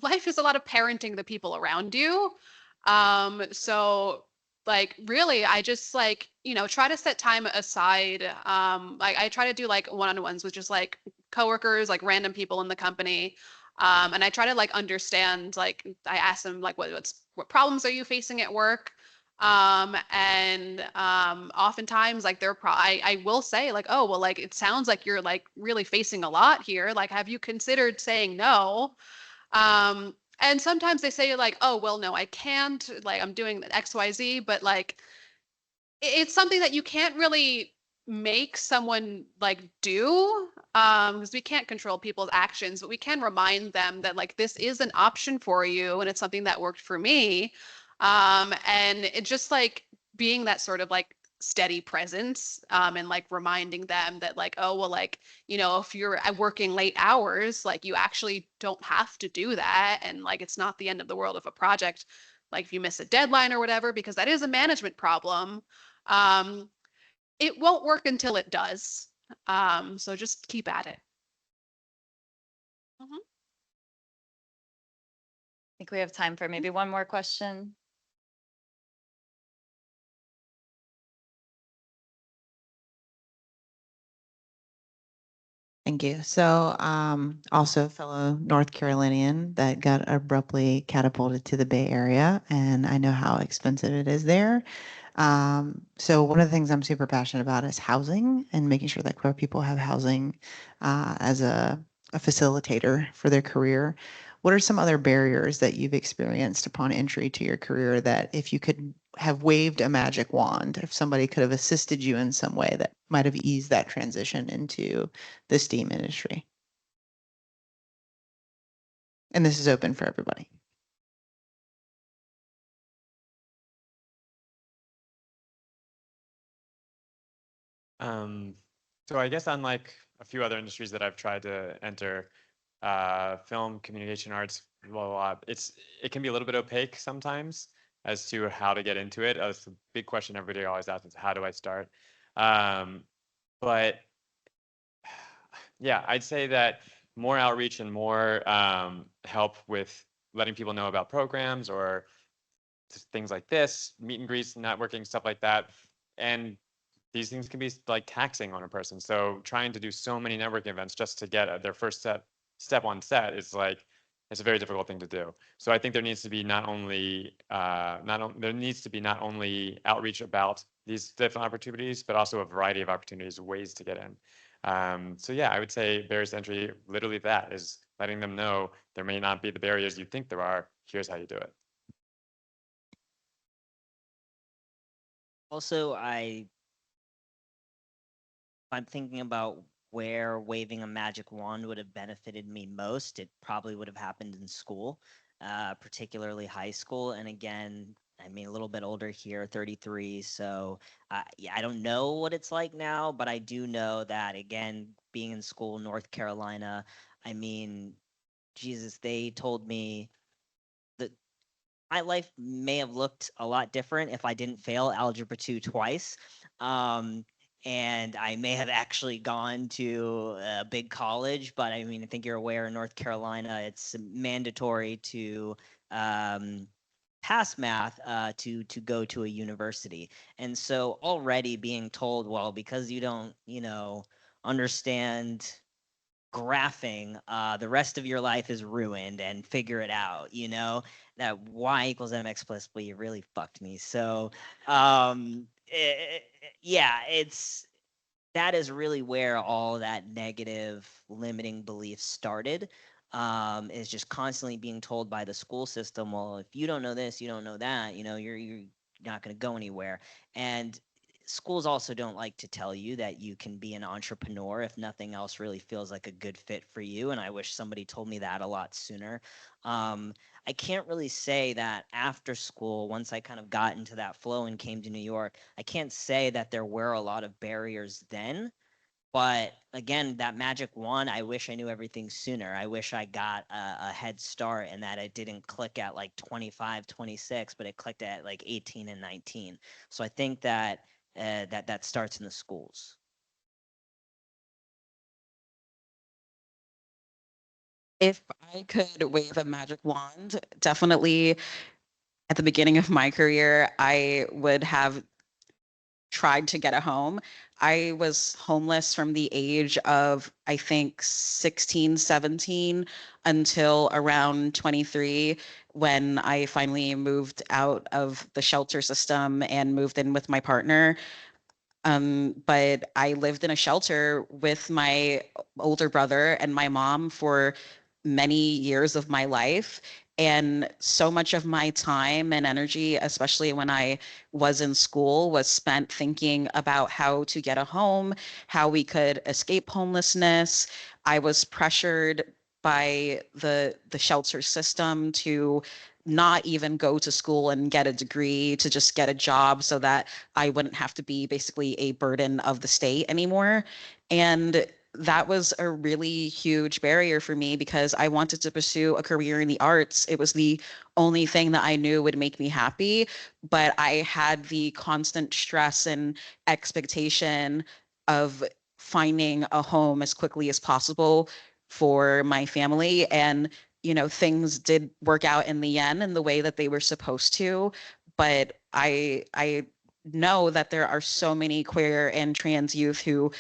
life is a lot of parenting the people around you. So like really, I just try to set time aside. Like I try to do like one-on-ones with just like coworkers, like random people in the company. And I try to like understand, like I ask them like what problems are you facing at work? Oftentimes like I will say like, oh, well, like it sounds like you're like really facing a lot here. Like, have you considered saying no? And sometimes they say like, oh, well, no, I can't, like I'm doing XYZ, but like it's something that you can't really make someone like do because we can't control people's actions, but we can remind them that like this is an option for you and it's something that worked for me. And it just like being that sort of like steady presence and like reminding them that like, oh, well, like, if you're working late hours, like you actually don't have to do that. And like, it's not the end of the world if a project, like if you miss a deadline or whatever, because that is a management problem. It won't work until it does. So just keep at it. I think we have time for maybe 1 more question. Thank you. So also a fellow North Carolinian that got abruptly catapulted to the Bay Area, and I know how expensive it is there. So one of the things I'm super passionate about is housing and making sure that queer people have housing as a facilitator for their career. What are some other barriers that you've experienced upon entry to your career that if you could have waved a magic wand, if somebody could have assisted you in some way that might have eased that transition into the STEAM industry? And this is open for everybody. So I guess unlike a few other industries that I've tried to enter, film, communication arts, blah, blah, blah, it can be a little bit opaque sometimes as to how to get into it. It's a big question everybody always asks is how do I start? But yeah, I'd say that more outreach and more help with letting people know about programs or things like this, meet and greets, networking, stuff like that. And these things can be like taxing on a person. So trying to do so many networking events just to get their first step on set is like, it's a very difficult thing to do. So I think there needs to be not only outreach about these different opportunities, but also a variety of opportunities, ways to get in. So yeah, I would say barriers to entry, literally that is letting them know there may not be the barriers you think there are. Here's how you do it. Also, I'm thinking about where waving a magic wand would have benefited me most, it probably would have happened in school, particularly high school. And again, I mean, a little bit older here, 33. So yeah, I don't know what it's like now, but I do know that, again, being in school, North Carolina, I mean, Jesus, they told me that my life may have looked a lot different if I didn't fail Algebra 2 twice. And I may have actually gone to a big college, but I mean, I think you're aware in North Carolina, it's mandatory to pass math to go to a university. And so already being told, well, because you don't, understand graphing, the rest of your life is ruined and figure it out, that y equals mx plus b really fucked me. So yeah, that is really where all that negative limiting belief started. Is just constantly being told by the school system, well, if you don't know this, you don't know that, you're not going to go anywhere. And schools also don't like to tell you that you can be an entrepreneur if nothing else really feels like a good fit for you. And I wish somebody told me that a lot sooner. I can't really say that after school, once I kind of got into that flow and came to New York, I can't say that there were a lot of barriers then. But again, that magic wand, I wish I knew everything sooner. I wish I got a head start and that it didn't click at like 25, 26, but it clicked at like 18 and 19. So I think that that starts in the schools. If I could wave a magic wand, definitely at the beginning of my career, I would have tried to get a home. I was homeless from the age of, I think, 16, 17 until around 23 when I finally moved out of the shelter system and moved in with my partner. But I lived in a shelter with my older brother and my mom for many years of my life. And so much of my time and energy, especially when I was in school, was spent thinking about how to get a home, how we could escape homelessness. I was pressured by the shelter system to not even go to school and get a degree, to just get a job so that I wouldn't have to be basically a burden of the state anymore. And that was a really huge barrier for me because I wanted to pursue a career in the arts. It was the only thing that I knew would make me happy, but I had the constant stress and expectation of finding a home as quickly as possible for my family. And things did work out in the end in the way that they were supposed to, but I know that there are so many queer and trans youth who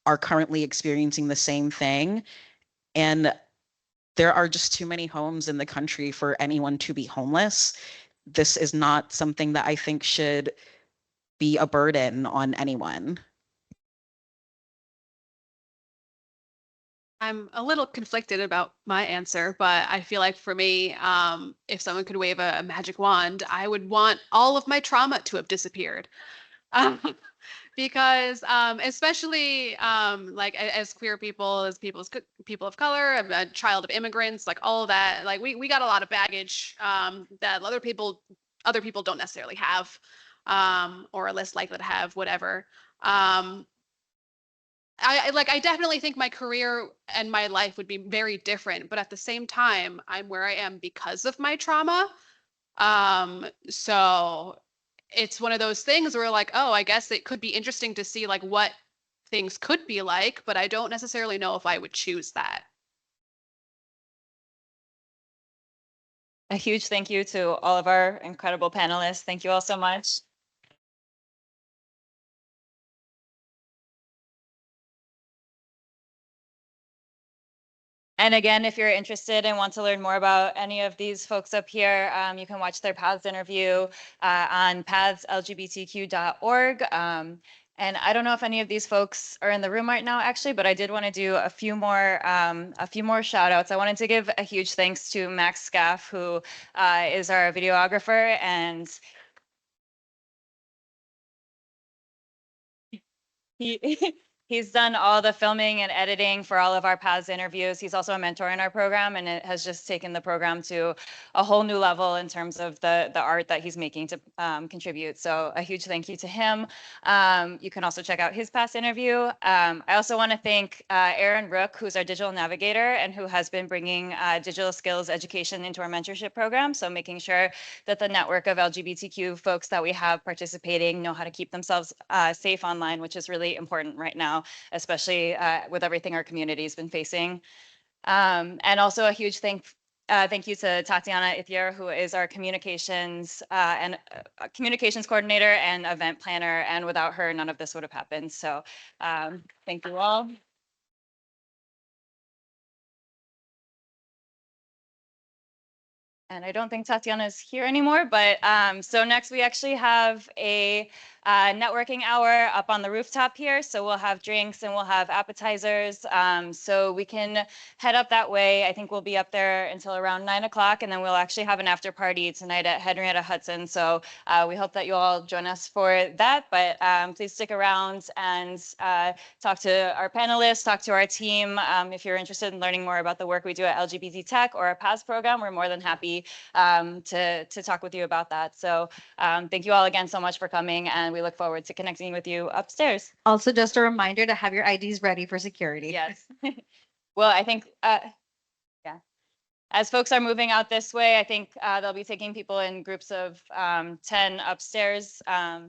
are currently experiencing the same thing. And there are just too many homes in the country for anyone to be homeless. This is not something that I think should be a burden on anyone. I'm a little conflicted about my answer, but I feel like for me, if someone could wave a magic wand, I would want all of my trauma to have disappeared. Um, because especially like as queer people, as people of color, I'm a child of immigrants, like all of that, like we got a lot of baggage that other people don't necessarily have, or are less likely to have, whatever. I definitely think my career and my life would be very different, but at the same time, I'm where I am because of my trauma. So it's one of those things where like, oh, I guess it could be interesting to see like what things could be like, but I don't necessarily know if I would choose that. A huge thank you to all of our incredible panelists. Thank you all so much. And again, if you're interested and want to learn more about any of these folks up here, you can watch their Paths interview on pathslgbtq.org. And I don't know if any of these folks are in the room right now, actually, but I did want to do a few more shout outs. I wanted to give a huge thanks to Max Scaff, who is our videographer, and he He's done all the filming and editing for all of our PAS interviews. He's also a mentor in our program, and it has just taken the program to a whole new level in terms of the art that he's making to contribute. So a huge thank you to him. You can also check out his PAS interview. I also want to thank Aaron Rook, who's our digital navigator and who has been bringing digital skills education into our mentorship program. So making sure that the network of LGBTQ folks that we have participating know how to keep themselves safe online, which is really important right now, especially with everything our community has been facing. And also a huge thank you to Tatiana Ithier, who is our communications communications coordinator and event planner. And without her, none of this would have happened. So thank you all. And I don't think Tatiana is here anymore, but so next we actually have a networking hour up on the rooftop here. So we'll have drinks and we'll have appetizers. So we can head up that way. I think we'll be up there until around 9 o'clock, and then we'll actually have an after party tonight at Henrietta Hudson. So we hope that you all join us for that, but please stick around and talk to our panelists, talk to our team. If you're interested in learning more about the work we do at LGBT Tech or our PAS program, we're more than happy to talk with you about that. So thank you all again so much for coming, and we look forward to connecting with you upstairs. Also, just a reminder to have your IDs ready for security. Yes. Well, I think, yeah. As folks are moving out this way, I think they'll be taking people in groups of 10 upstairs.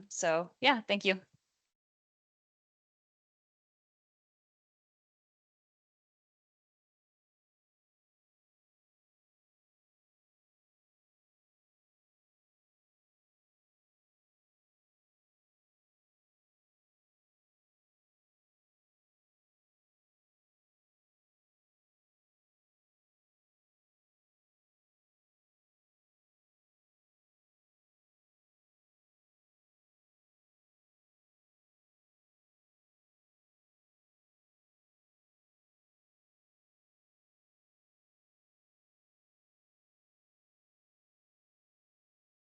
So yeah, thank you.